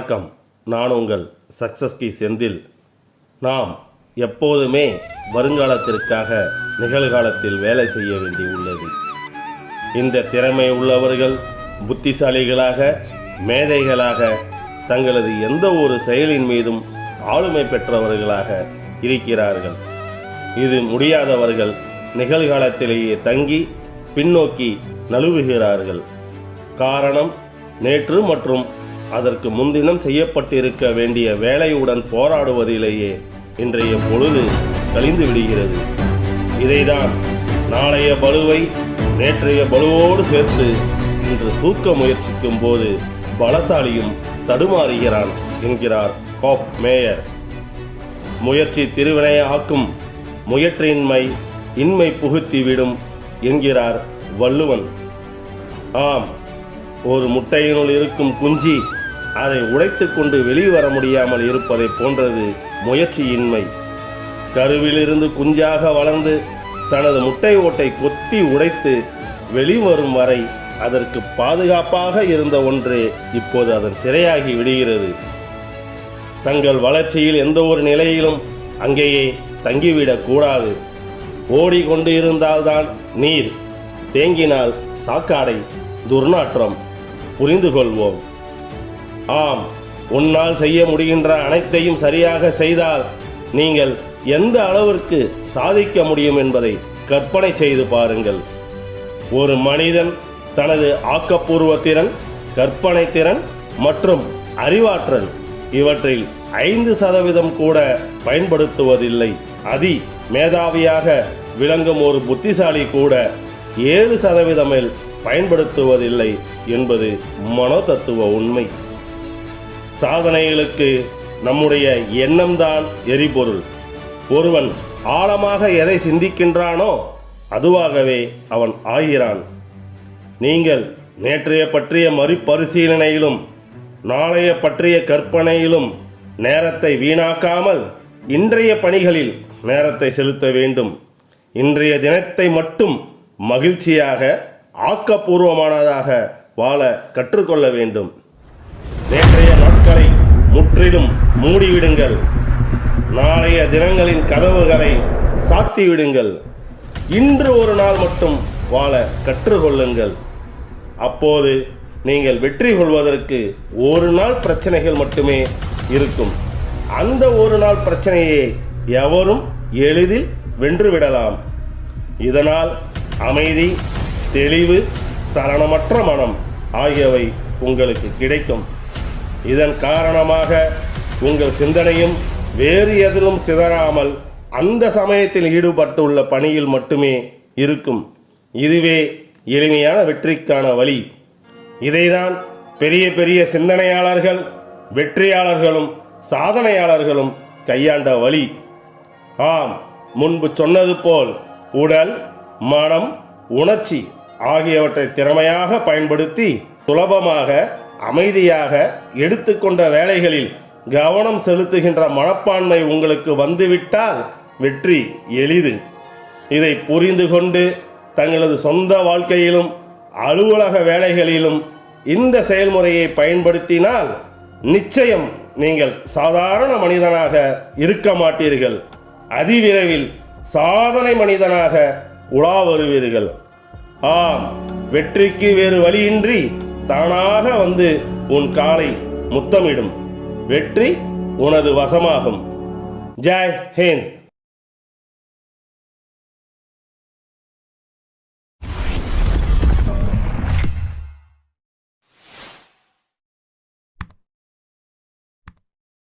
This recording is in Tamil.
வணக்கம். நான் உங்கள் சக்சஸ் கி செந்தில். நாம் எப்போதுமே வருங்காலத்திற்காக நிகழ்காலத்தில் வேலை செய்ய வேண்டியுள்ளது. இந்த திறமை உள்ளவர்கள் புத்திசாலிகளாக, மேதைகளாக, தங்களது எந்த ஒரு செயலின் மீதும் ஆளுமை பெற்றவர்களாக இருக்கிறார்கள். இது முடியாதவர்கள் நிகழ்காலத்திலேயே தங்கி பின்னோக்கி நழுவுகிறார்கள். காரணம், நேற்று மற்றும் அதற்கு முன்தினம் செய்யப்பட்டிருக்க வேண்டிய வேலையுடன் போராடுவதிலேயே இன்றைய பொழுது கழிந்து விடுகிறது. இதைதான் நாளைய பளுவை நேற்றைய பளுவோடு சேர்த்து இன்று தூக்க முயற்சிக்கும் போது பலசாலியும் தடுமாறுகிறான் என்கிறார் காப் மேயர். முயற்சி திருவினை ஆக்கும், முயற்சியின்மை இன்மை புகுத்திவிடும் என்கிறார் வள்ளுவன். ஆம், ஒரு முட்டையினுள் இருக்கும் குஞ்சு அதை உடைத்து கொண்டு வெளிவர முடியாமல் இருப்பதை போன்றது முயற்சியின்மை. கருவிலிருந்து குஞ்சாக வளர்ந்து தனது முட்டை ஓட்டை கொத்தி உடைத்து வெளிவரும் வரை அதற்கு பாதுகாப்பாக இருந்த ஒன்றே இப்போது அதன் சிறையாகி விடுகிறது. தங்கள் வளர்ச்சியில் எந்த ஒரு நிலையிலும் அங்கேயே தங்கிவிடக்கூடாது. ஓடிக்கொண்டு இருந்தால்தான் நீர், தேங்கினால் சாக்காடை, துர்நாற்றம். புரிந்து கொள்வோம். ஆம், உன்னால் செய்ய முடிகின்ற அனைத்தையும் சரியாக செய்தால் நீங்கள் எந்த அளவிற்கு சாதிக்க முடியும் என்பதை கற்பனை செய்து பாருங்கள். ஒரு மனிதன் தனது ஆக்கப்பூர்வ திறன், கற்பனை திறன் மற்றும் அறிவாற்றல் இவற்றில் 5% கூட பயன்படுத்துவதில்லை. அதி மேதாவியாக விளங்கும் ஒரு புத்திசாலி கூட 7% பயன்படுத்துவதில்லை என்பது மனோதத்துவ உண்மை. சாதனைகளுக்கு நம்முடைய எண்ணம்தான் எரிபொருள். ஒருவன் ஆழமாக எதை சிந்திக்கின்றானோ அதுவாகவே அவன் ஆகிறான். நீங்கள் நேற்றைய பற்றிய மறுபரிசீலனையிலும் நாளைய பற்றிய கற்பனையிலும் நேரத்தை வீணாக்காமல் இன்றைய பணிகளில் நேரத்தை செலுத்த வேண்டும். இன்றைய தினத்தை மட்டும் மகிழ்ச்சியாக, ஆக்கப்பூர்வமானதாக வாழ கற்றுக்கொள்ள வேண்டும். நேற்றைய நாட்களை முற்றிலும் மூடிவிடுங்கள். நாளைய தினங்களின் கதவுகளை சாத்திவிடுங்கள். இன்று ஒரு நாள் மட்டும் வாழ கற்றுக்கொள்ளுங்கள். அப்போது நீங்கள் வெற்றி கொள்வதற்கு ஒரு நாள் பிரச்சனைகள் மட்டுமே இருக்கும். அந்த ஒரு நாள் பிரச்சனையை எவரும் எளிதில் வென்றுவிடலாம். இதனால் அமைதி, தெளிவு, சலனமற்ற மனம் ஆகியவை உங்களுக்கு கிடைக்கும். இதன் காரணமாக உங்கள் சிந்தனையும் வேறு எதிலும் சிதறாமல் அந்த சமயத்தில் ஈடுபட்டுள்ள பணியில் மட்டுமே இருக்கும். இதுவே எளிமையான வெற்றிக்கான வழி. இதைதான் பெரிய பெரிய சிந்தனையாளர்கள், வெற்றியாளர்களும் சாதனையாளர்களும் கையாண்ட வழி. ஆம், முன்பு சொன்னது போல் உடல், மனம், உணர்ச்சி ஆகியவற்றை திறமையாக பயன்படுத்தி சுலபமாக, அமைதியாக எடுத்துக்கொண்ட வேலைகளில் கவனம் செலுத்துகின்ற மனப்பான்மை உங்களுக்கு வந்துவிட்டால் வெற்றி எளிது. இதை புரிந்து கொண்டு தங்களது சொந்த வாழ்க்கையிலும் அலுவலக வேலைகளிலும் இந்த செயல்முறையை பயன்படுத்தினால் நிச்சயம் நீங்கள் சாதாரண மனிதனாக இருக்க மாட்டீர்கள். அதிவிரைவில் சாதனை மனிதனாக உலா வருவீர்கள். ஆம், வெற்றிக்கு வேறு வழியின்றி தானாக வந்து உன் காலை முத்தமிடும். வெற்றி உனது வசமாகும். ஜெய் ஹிந்த்.